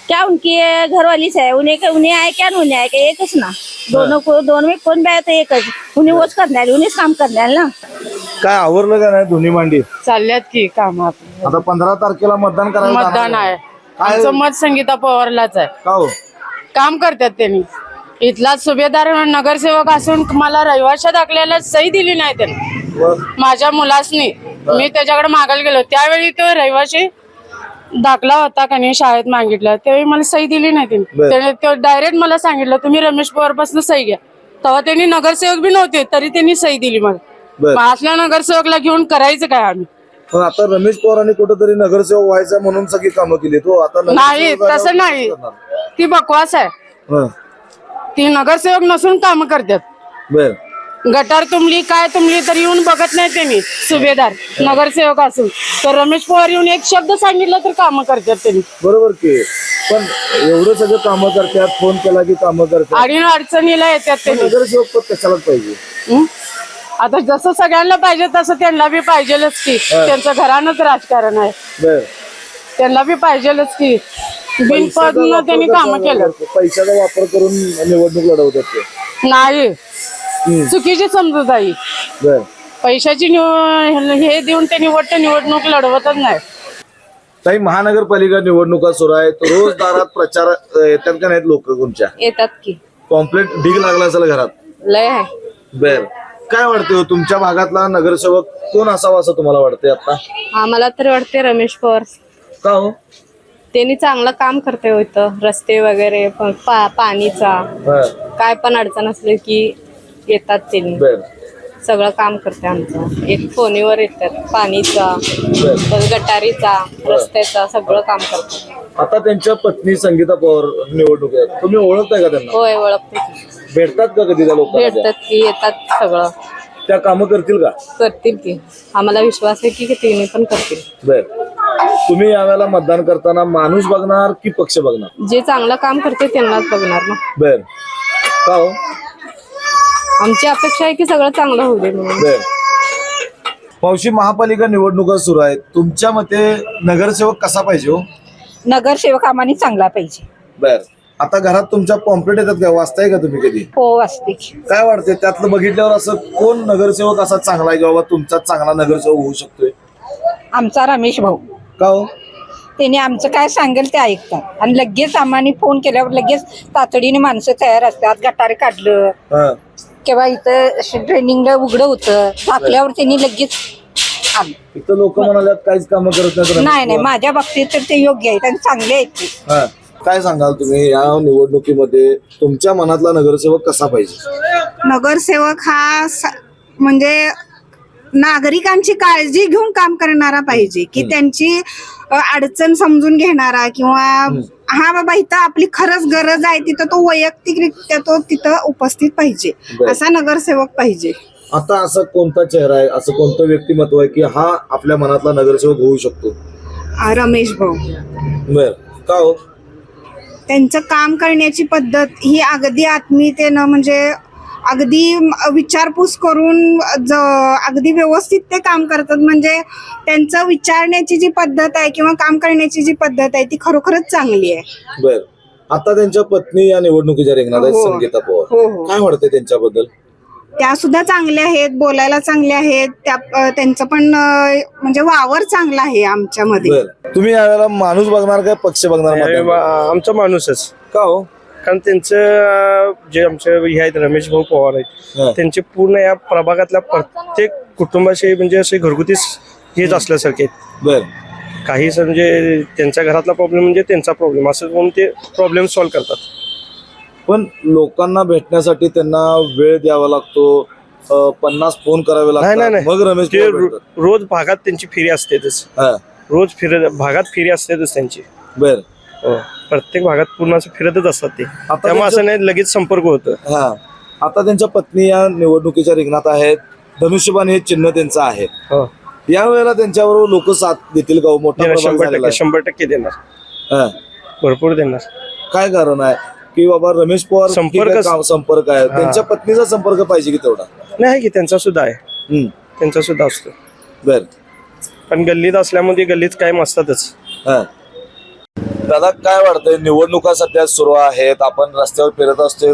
क्या उनकी घरवाली से है उन्हें आए क्या उन्हें आए क्या एकच ना दोनों में कोण बी आहे तर एकच उन्हें वोच करणार उन्हेंच काम करणार ना. काय आवरलं का नाही दोन्ही मांडी? चालल्यात की काम आता 15 तारखेला मतदान करायला मतदान जाणार आहे काय? आमचं मत संगीता पवारलाच आहे का हो? काम करतात त्यांनी इथला सुभेदार नगरसेवक असून मला रहिवाशा दाखल्याला सही दिली नाही त्यांनी मग? माझ्या मुलासनी मी त्याच्याकडे मागायला गेलो त्यावेळी तो रहिवाशी दाखला होता का नाही शाळेत मागितला त्यावेळी मला सही दिली नाही बर. त्याने तो डायरेक्ट मला सांगितलं तुम्ही रमेश पवार पासून सही घ्या तेव्हा त्यांनी नगरसेवक बी नव्हते तरी त्यांनी सही दिली मला बर. मग असल्या नगरसेवकला घेऊन करायचं काय आम्ही पण आता रमेश पवारांनी कुठेतरी नगरसेवक व्हायचं म्हणून सगळी कामं केली. तो आता नाही नगरसेवक तसं झाल्यावर नाही कसं करणार? ती बकवास आहे हं. ती नगरसेवक नसून काम करतात बर गटार तुंबली काय तुंबली तरी येऊन बघत नाही त्यांनी सुभेदार नगरसेवक असून तर रमेश पवार येऊन एक शब्द सांगितलं तर कामं करतात त्यांनी बरोबर की. पण एवढं सगळं कामं करतात, फोन केला की कामं करतात. आणि अडचणीला येतात पण त्यांनी नगरसेवक पद कशालाच पाहिजे? हं? आता जसं सगळ्यांना पाहिजे तसं त्यांना बी पाहिजेलच की त्यांचं घरानंच राजकारण आहे बर त्यांना बी पाहिजेलच की बिनपदनं त्यांनी कामं केलं पैशाचा वापर करून निवडणूक लढवतात ते. नाही चुकीची समजूत आहे बर पैशाची हे देऊन ते निवडणूक लढवतच नाही. काही महानगरपालिका निवडणुका सुरू आहेत, रोज दारात प्रचार येतात का नाहीत लोक तुमच्या? येतात की कॉम्प्लेट ढीग लागला असेल घरात? लय आहे बर. काय वाटतं हो, तुमच्या भागातला नगरसेवक कोण असावा असं तुम्हाला वाटतंय आता? आम्हाला तर वाटते रमेश पवार का हो? त्यांनी चांगलं काम करते होतं, रस्ते वगैरे पाणीचा काय पण अडचण असली की येतात त्यांनी, सगळं काम करते आमचं. एक फोनीवर येतात, पाणीचा, गटारीचा, रस्त्याचा सगळं काम करतात. आता त्यांच्या पत्नी संगीता पवार निवडणूक आहे, तुम्ही ओळखताय का त्यांना? होय, ओळखते की. भेटतात का कधी त्या लोकांना? भेटतात की, येतात, सगळं त्या कामं करतील का? करतील की. आम्हाला विश्वास आहे की तिने पण करतील. बर, तुम्ही यावेळेला मतदान करताना माणूस बघणार की पक्ष बघणार? जे चांगलं काम करते त्यांनाच बघणार ना. बर, का हो? आमची अपेक्षा आहे की सगळं चांगलं होऊ दे म्हणून. बर. मावशी, महापालिका निवडणुका सुरू आहेत, तुमच्या मते नगरसेवक कसा पाहिजे हो? नगरसेवक आम्हाला चांगला पाहिजे. बर, आता घरात तुमच्या पॉम्पलेट येतात का? वाचताय का तुम्ही कधी? हो, असते. काय वाटते त्यातलं बघितल्यावर, असं कोण नगरसेवक असा चांगला आहे की बाबा तुमचा चांगला नगरसेवक होऊ शकतोय? आमचा रमेश भाऊ. का हो? त्याने आमचं काय सांगेल ते ऐकतात आणि लगेच आम्हाला फोन केल्यावर लगेच तातडीने माणसं तयार असतात. गटारे काढलं किंवा इथं ट्रेनिंगला उघडं होतं, टाकल्यावर त्यांनी लगेच आलं. इथं लोक म्हणाल्यात काहीच कामं करत नाहीत. नाही, माझ्या बाबतीत तर ते योग्य आहेत आणि चांगले आहेत ते. काय सांगाल तुम्ही या निवडणुकीमध्ये तुमच्या मनातला नगरसेवक कसा पाहिजे? नगरसेवक हा म्हणजे नागरिकांची काळजी घेऊन काम करणारा पाहिजे, की त्यांची अडचण समजून घेणारा, किंवा हा बाबा इथं आपली खरंच गरज आहे तिथं तो वैयक्तिकरित्या तो तिथं उपस्थित पाहिजे, असा नगरसेवक पाहिजे. आता असं कोणता चेहरा आहे, असं कोणतं व्यक्तिमत्व आहे की हा आपल्या मनातला नगरसेवक होऊ शकतो? रमेश भाऊ. बर, का हो? त्यांचं काम करण्याची पद्धत ही अगदी आत्मीयतेनं, म्हणजे अगदी विचारपूस करून अगदी व्यवस्थित ते काम करतात. म्हणजे त्यांचं विचारण्याची जी पद्धत आहे किंवा काम करण्याची जी पद्धत आहे ती खरोखरच चांगली आहे. बर, आता त्यांच्या पत्नी या निवडणुकीच्या रिंगणात आहेत, संगीता पवार. काय वाटतंय त्यांच्याबद्दल? त्या सुद्धा चांगल्या आहेत, बोलायला चांगल्या आहेत, त्यांचं पण म्हणजे वावर चांगला आहे आमच्यामध्ये. तुम्ही यावेळेला माणूस बघणार काय पक्ष बघणार? आमचा माणूसच. का हो? कारण त्यांचं जे आमचे हे आहेत रमेश भाऊ पवार आहेत, त्यांचे पूर्ण या प्रभागातल्या प्रत्येक कुटुंबाशी म्हणजे असे घरगुती हेच असल्यासारखे आहेत. बर, काही म्हणजे त्यांच्या घरातला प्रॉब्लेम म्हणजे त्यांचा प्रॉब्लेम असं म्हणून ते प्रॉब्लेम सॉल्व्ह करतात. पण लोकांना भेटण्यासाठी त्यांना वेळ द्यावा लागतो, 50 फोन करावे लागतात, मग रमेश ते रोज भागात त्यांची फेरी असतेच. रोज भागात फेरी असतेच त्यांची. बर, प्रत्येक भागात पूर्ण असं फिरतच असतात ते, त्यामुळे असं नाही लगेच संपर्क होतं. आता त्यांच्या पत्नी या निवडणुकीच्या रिंगणात आहेत, धनुष्यबाण हे चिन्ह त्यांचं आहे. यावेळेला त्यांच्याबरोबर लोक साथ देतील का? मोठा 100% देणार, भरपूर देणार. काय कारण आहे की बाबा रमेश पवार संपर्क आहे, त्यांच्या पत्नीचा संपर्क पाहिजे की तेवढा नाही? की त्यांचा सुद्धा आहे, त्यांचा सुद्धा असतो. बर, पण गल्लीत असल्यामुळे गल्लीत कायम असतातच. दादा, काय वाटतंय? निवडणुका सध्या सुरू आहेत, आपण रस्त्यावर फिरत असतोय,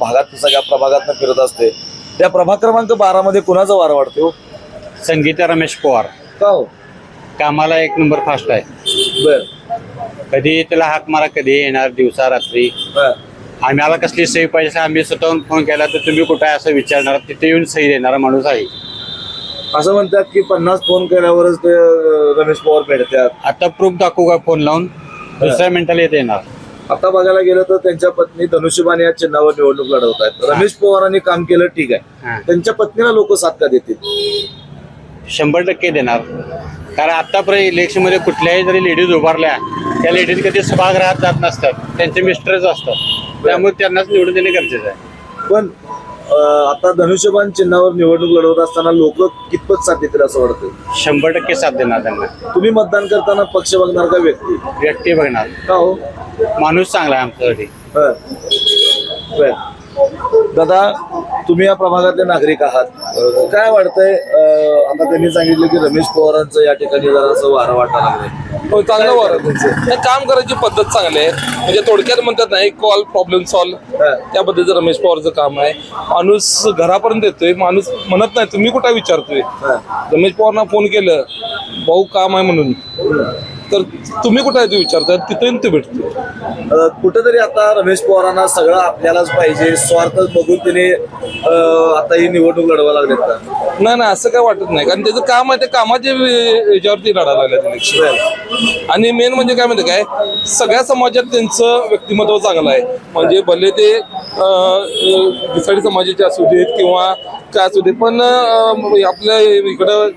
भागात सगळ्या प्रभागात फिरत असते. त्या प्रभाग क्रमांक 12 मध्ये कुणाचा वार वाढतो? संगीता रमेश पवार. का हो? कामाला एक नंबर फास्ट आहे. बर, कधी त्याला हाक मारा, कधी येणार, दिवसा रात्री. आम्हाला कसली सही पाहिजे आम्ही स्वतःहून फोन केला तर तुम्ही कुठे आहे असं विचारणार, तिथे येऊन सही देणारा माणूस आहे. असं म्हणतात की 50 फोन केल्यावरच ते रमेश पवार भेटतात. आता प्रूफ दाखवू का फोन लावून? दुसऱ्या मिनिटाला येते येणार. आता बघायला गेलं तर त्यांच्या पत्नी धनुष्यबाण या चिन्हावर निवडणूक लढवत आहेत. रमेश पवारांनी काम केलं, ठीक आहे, त्यांच्या पत्नीला लोक साथ का देतील? 100% देणार. कारण आतापर्यंत इलेक्शन मध्ये कुठल्याही जरी लेडीज उभारल्या, त्या लेडीज कधी सभागृहात जात नसतात, त्यांचे मिस्टरच असतात, त्यामुळे त्यांनाच निवडून देणे गरजेचं आहे. पण आता धनुष्यबाण चिन्हावर निवडणूक लढवत असताना लोक कितपत साथ देतील असं वाटतं? 100% साथ देणार त्यांना. तुम्ही मतदान करताना पक्ष बघणार का व्यक्ती बघणार? का हो? माणूस चांगला आहे आमच्यासाठी. दादा, तुम्ही या प्रभागातले नागरिक आहात, काय वाटतंय? आता त्यांनी सांगितलं की रमेश पवारांचं या ठिकाणी जरा वारं वाटायला लागलंय. चांगलं वारं त्यांचं, काम करायची पद्धत चांगली आहे. म्हणजे थोडक्यात म्हणतात नाही, कॉल प्रॉब्लेम सॉल्व्ह, त्या पद्धतीचं रमेश पवारचं काम आहे. माणूस घरापर्यंत येतोय, माणूस म्हणत नाही तुम्ही कुठे विचारतोय. रमेश पवारना फोन केलं, भाऊ काम आहे म्हणून, तर तुम्ही कुठे आहे ते विचारतात तिथे ते भेटतो. कुठेतरी आता रमेश पवारांना सगळं आपल्यालाच पाहिजे स्वार्थ बघून त्याने आता ही निवडणूक लढवा लागलेत का? नाही नाही असं काय वाटत नाही, कारण त्याचं काम आहे, ते कामाच्या याच्यावरती लढायला लागल्यात इलेक्शन. आणि मेन म्हणजे काय म्हणते काय, सगळ्या समाजात त्यांचं व्यक्तिमत्व चांगलं आहे. म्हणजे भले ते घिसाडी समाजाचे असू देत किंवा काय असू दे, पण आपल्या इकडं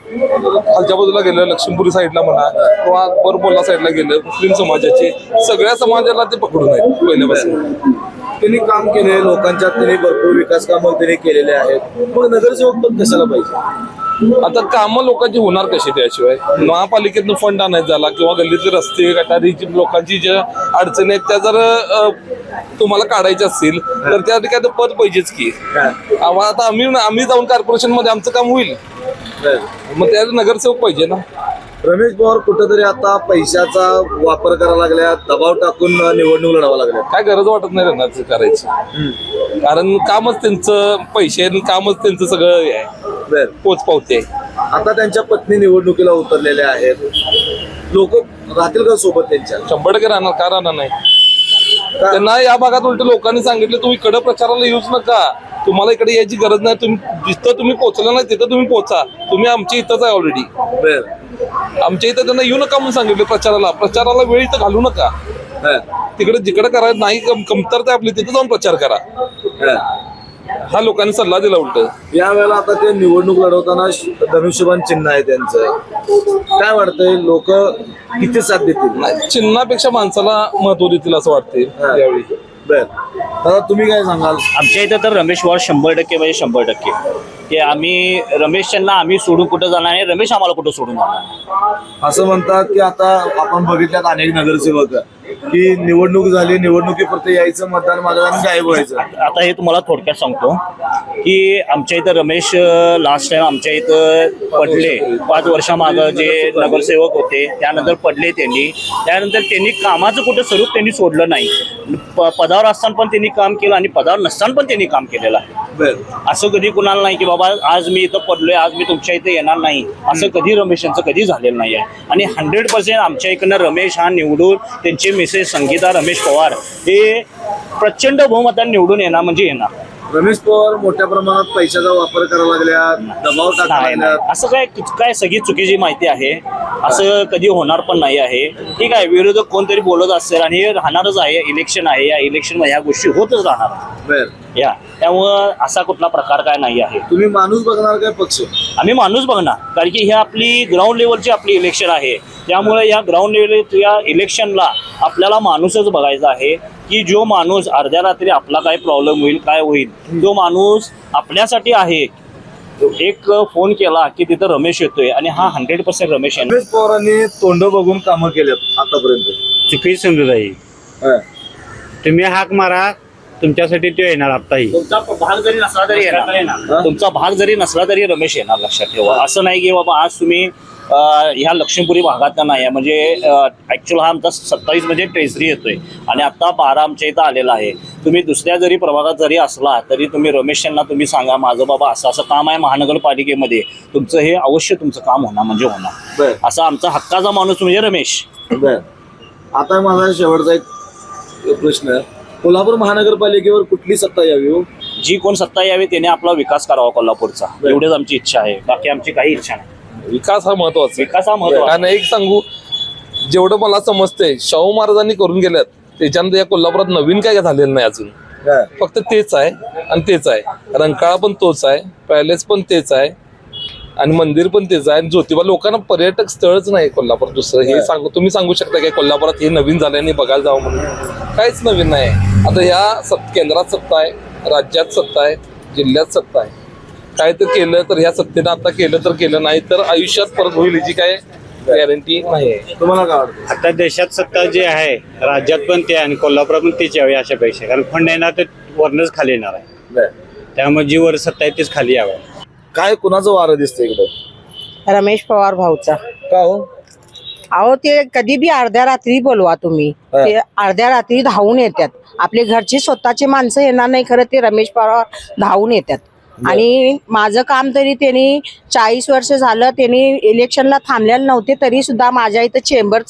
खालच्या बाजूला गेलं लक्ष्मीपुरी साईडला म्हणा किंवा बोरबोला साईडला गेलं मुस्लिम समाजाचे, सगळ्या समाजाला ते पकडून आहेत पहिल्यापासून. त्यांनी काम केले लोकांच्यात, त्यांनी भरपूर विकास कामं त्यांनी केलेले आहेत. मग नगरसेवक पण कशाला पाहिजे? आता कामं लोकांची होणार कशी त्याशिवाय? महापालिकेतनं फंड आणायचा झाला किंवा गल्लीतले रस्ते गटारीची लोकांची ज्या अडचणी आहेत त्या जर तुम्हाला काढायच्या असतील तर त्या ठिकाणी पद पाहिजेच की. आता आम्ही जाऊन कॉर्पोरेशन मध्ये आमचं काम होईल, मग त्या नगरसेवक पाहिजे ना. रमेश पवार कुठेतरी आता पैशाचा वापर करायला लागल्या, दबाव टाकून निवडणूक लढवा लागल्या. काय गरज वाटत नाही त्यांना करायची, कारण कामच त्यांचं पैसे आणि कामच त्यांचं सगळं आहे, पोच पावते. आता त्यांच्या पत्नी निवडणुकीला उतरलेल्या आहेत, लोक राहतील का सोबत त्यांच्या? 100% राहणार, का राहणार नाही? त्यांना या भागात उलट लोकांनी सांगितलं तुम्ही इकडे प्रचाराला येऊच नका, तुम्हाला इकडे यायची गरज नाही, तुम्ही जिथं तुम्ही पोहोचला नाही तिथं तुम्ही पोहोचा, तुम्ही आमच्या इथंच आहे ऑलरेडी. आमच्या इथं त्यांना येऊ नका म्हणून सांगितलं प्रचाराला वेळ इथं घालू नका, तिकडे जिकडे करायचं नाही कमतरता आपली तिथे जाऊन प्रचार करा, हा लोकांनी सल्ला दिला. उलट यावेळेला आता ते निवडणूक लढवताना धनुष्यबाण चिन्ह आहे त्यांचं, काय वाटतंय लोक किती साथ देतील? चिन्हापेक्षा माणसाला महत्व देतील असं वाटते यावेळी. दादा तुम्ही काय सांगाल? आमच्या इथं तर रमेश पवार 100% म्हणजे 100%, की आम्ही रमेशच्यांना आम्ही सोडून कुठं जाणार नाही, रमेश आम्हाला कुठं सोडून जाणार. असं म्हणतात की आता आपण बघितल्यात अनेक नगरसेवक की निवडणूक झाली, निवडणुकीपुरते यायचं, मतदान मागायचं आणि गायब व्हायचं. आता हे तुम्हाला थोडक्यात सांगतो की आमच्या इथं रमेश लास्ट टाइम आमच्या इथं पडले 5 वर्षामागं जे नगरसेवक होते त्यानंतर पडले त्यानंतर त्यांनी कामाचं कुठं स्वरूप त्यांनी सोडलं नाही. पदावर असताना पण त्यांनी काम केलं आणि पदावर नसताना पण त्यांनी काम केलेलं आहे. असं कधी कुणाला नाही की बाबा आज मी इथं पडलोय आज मी तुमच्या इथं येणार नाही, असं कधी रमेश यांचं कधी झालेलं नाही आहे. आणि 100% आमच्या इकडनं रमेश हा निवडून त्यांचे मिसेस संगीता रमेश पवार हे प्रचंड बहुमताने निवडून येणार म्हणजे येणार. रमेश पवार मोठ्या प्रमाणात पैशाचा वापर करायला लागल्या, दबाव टाकायला, असं काय सगळी चुकीची माहिती आहे, असं कधी होणार पण नाही आहे. ठीक आहे, विरोधक कोणतरी बोलत असेल आणि हे राहणारच आहे, इलेक्शन आहे, या इलेक्शन मध्ये ह्या गोष्टी होतच राहणार या, त्यामुळं असा कुठला प्रकार काय नाही आहे. तुम्ही माणूस बघणार काय पक्ष? आम्ही माणूस बघणार, कारण की ही आपली ग्राउंड लेवलची आपली इलेक्शन आहे, त्यामुळे या ग्राउंड लेवलच्या इलेक्शनला आपल्याला माणूसच बघायचा आहे की जो माणूस अर्ध्या रात्री आपला काय प्रॉब्लेम होईल काय होईल तो माणूस आपल्यासाठी आहे. एक फोन केला की तिथं रमेश येतोय आणि हा 100% रमेश आहे. रमेश पवारांनी तोंड बघून कामं केलेत आतापर्यंत, चुकी समजू जाईल. तुम्ही हाक मारा तुमच्यासाठी तो येणार. आताही तुमचा भाग जरी नसला तरी येणार, तुमचा भाग जरी नसला तरी रमेश येणार. लक्षात ठेवा, असं नाही की बाबा आज तुम्ही ह्या लक्ष्मीपुरी भागातला नाही आहे, म्हणजे ॲक्च्युअल हा आमचा 27 म्हणजे ट्रेझरी येतोय आणि आता 12 आमच्या इथं आलेला आहे. तुम्ही दुसऱ्या जरी प्रभागात जरी असला तरी तुम्ही रमेश यांना तुम्ही सांगा माझं बाबा असं असं काम आहे महानगरपालिकेमध्ये, तुमचं हे अवश्य तुमचं काम होणार म्हणजे होणार. असा आमचा हक्काचा माणूस म्हणजे रमेश. आता माझा शेवटचा एक प्रश्न, कोल्हापूर महानगरपालिकेवर कुठली सत्ता यावी हो? जी कोण सत्ता यावी त्याने आपला विकास करावा कोल्हापूरचा, एवढीच आमची इच्छा आहे, बाकी आमची काही इच्छा नाही. विकास हा महत्वाचा, विकास हा महत्वाचा. कारण एक सांगू, जेवढं मला समजतंय शाहू महाराजांनी करून गेल्यात त्याच्यानंतर या कोल्हापुरात नवीन काय झालेलं नाही अजून, फक्त तेच आहे आणि तेच आहे. रंकाळा पण तोच आहे, पॅलेस पण तेच आहे आणि मंदिर पण तेच आहे. आणि ज्योतिबा, लोकांना पर्यटक स्थळच नाही कोल्हापूर दुसरं. हे सांगू, तुम्ही सांगू शकता की कोल्हापुरात हे नवीन झाल्याने बघायला जावं म्हणून? काहीच नवीन नाही. आता ह्या केंद्रात सत्ता आहे, राज्यात सत्ता आहे, जिल्ह्यात सत्ता आहे. काय तर केलं तर ह्या सत्तेनं आता केलं तर केलं, नाही तर आयुष्यात परत होईल याची काय गॅरंटी नाही आहे. तुम्हाला काय वाटतं? आता देशात सत्ता जी आहे राज्यात पण ते आणि कोल्हापुरात पण तीच यावी अशा पेक्षा, कारण फंड येणार तर वरनच खाली येणार आहे, त्यामुळे जी वर सत्ता आहे तीच खाली यावं. काय कुणाचं वारं दिसतं इकडं? रमेश पवार भाऊचा. का हो? अहो ते कधी बी अर्ध्या रात्री बोलवा तुम्ही, ते अर्ध्या रात्री धावून येतात. आपले घरची स्वतःची माणसं येणार नाही खरं, ते रमेश पवार धावून येतात. आणि माझं काम तरी त्यांनी 40 वर्ष झालं त्यांनी इलेक्शनला थांबलेलं नव्हते तरी सुद्धा माझ्या इथं चेंबर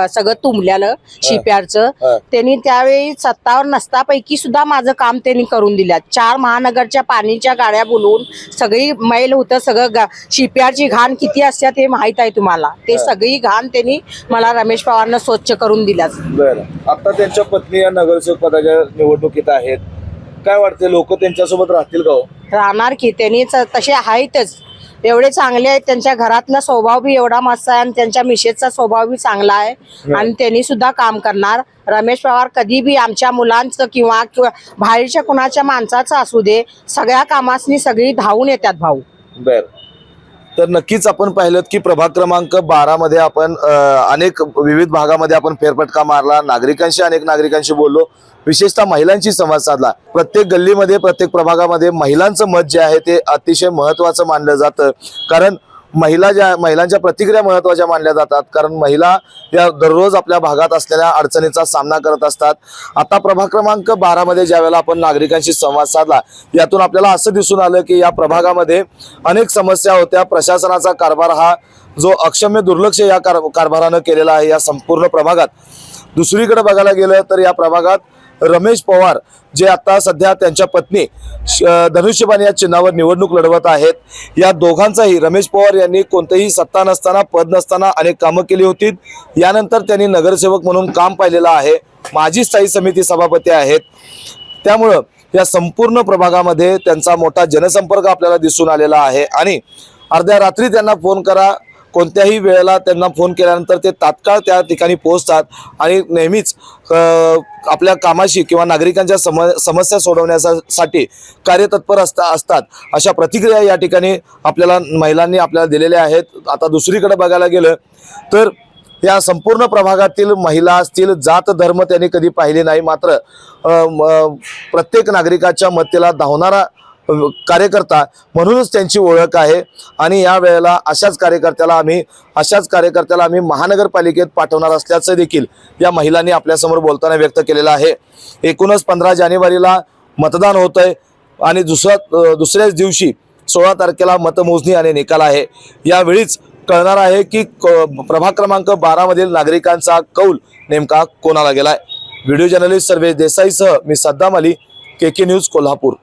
सगळं तुंबलेलं शिप्यारचं त्यांनी त्यावेळी सत्तावर नसतापैकी सुद्धा माझं काम त्यांनी करून दिलं. 4 महानगरच्या पाणीच्या गाड्या बोलवून सगळी मैल होतं सगळं शिप्यारची घाण किती असते ते माहित आहे तुम्हाला. ते सगळी घाण त्यांनी मला रमेश पवारनं स्वच्छ करून दिल्या. बरं, आता त्यांच्या पत्नी या नगरसेवक पदाच्या निवडणुकीत आहेत, काय वाटते लोक त्यांच्यासोबत राहतील का? राहणार की त्यांनी तसे आहेतच, एवढे चांगले आहेत. त्यांच्या घरातला स्वभाव बी एवढा मस्त आहे आणि त्यांच्या मिसेसचा स्वभाव बी चांगला आहे आणि त्यांनी सुद्धा काम करणार. रमेश पवार कधी बी आमच्या मुलांचं किंवा बाहेरच्या कुणाच्या माणसाचं असू दे सगळ्या कामासनी सगळी धावून येतात भाऊ. बर, तर नक्कीच आपण पाहिलं की प्रभाग क्रमांक 12 मध्ये आपण अनेक विविध भागामध्ये आपण फेरफटका मारला, नागरिकांशी अनेक नागरिकांशी बोललो, विशेषतः महिलांशी संवाद साधला. प्रत्येक गल्लीमध्ये प्रत्येक प्रभागामध्ये महिलांचं मत जे आहे ते अतिशय महत्त्वाचं मानलं जातं, कारण महिलांच्या प्रतिक्रिया महत्त्वाच्या मानल्या जातात, कारण महिला या दररोज आपल्या भागात असलेल्या अडचणीचा सामना करत असतात. आता प्रभाग क्रमांक 12 मध्ये ज्या वेळेला आपण नागरिकांशी संवाद साधला यातून आपल्याला असं दिसून आलं की या प्रभागामध्ये अनेक समस्या होत्या. प्रशासनाचा कारभार हा जो अक्षम्य दुर्लक्ष या कारभारानं केलेला आहे या संपूर्ण प्रभागात. दुसरीकडे बघायला गेलं तर या प्रभागात रमेश पवार जे आता सध्या त्यांच्या पत्नी धनुष्यबाण या चिन्हावर निवडणूक लढवत आहेत, या दोघांचाही रमेश पवार यांनी कोणतेही सत्ता नसताना पद नसताना अनेक कामं केली होती. यानंतर त्यांनी नगरसेवक म्हणून काम पाहिलेलं आहे, माजी स्थायी समिती सभापती आहेत. त्यामुळं या संपूर्ण प्रभागामध्ये त्यांचा मोठा जनसंपर्क आपल्याला दिसून आलेला आहे आणि अर्ध्या रात्री त्यांना फोन करा, कोणत्याही वेळेला त्यांना फोन केल्यानंतर ते तात्काळ त्या ठिकाणी पोहोचतात आणि नेहमीच आपल्या कामाशी किंवा नागरिकांच्या समस्या सोडवण्यासाठी कार्यतत्पर असतात. अशा प्रतिक्रिया या ठिकाणी आपल्याला महिलांनी आपल्याला दिलेल्या आहेत. आता दुसरीकडे बघायला गेलं तर या संपूर्ण प्रभागातील महिला असतील, जात धर्म त्यांनी कधी पाहिले नाही, मात्र प्रत्येक नागरिकाच्या मतेला धावणारा कार्यकर्ता म्हणूनच त्यांची ओळख आहे. आणि या वेळेला अशाच कार्यकर्त्याला आम्ही महानगरपालिकेत पाठवणार असल्याचं देखील या महिलांनी आपल्यासमोर बोलताना व्यक्त केलेलं आहे. एकूणच 15 जानेवारीला मतदान होत आहे आणि दुसऱ्याच दिवशी 16 तारखेला मतमोजणी आणि निकाल आहे. यावेळीच कळणार आहे की प्रभाग क्रमांक 12 मधील नागरिकांचा कौल नेमका कोणाला गेलाय. व्हिडिओ जर्नलिस्ट सर्वेश देसाईसह मी सद्दाम अली, KK न्यूज कोल्हापूर.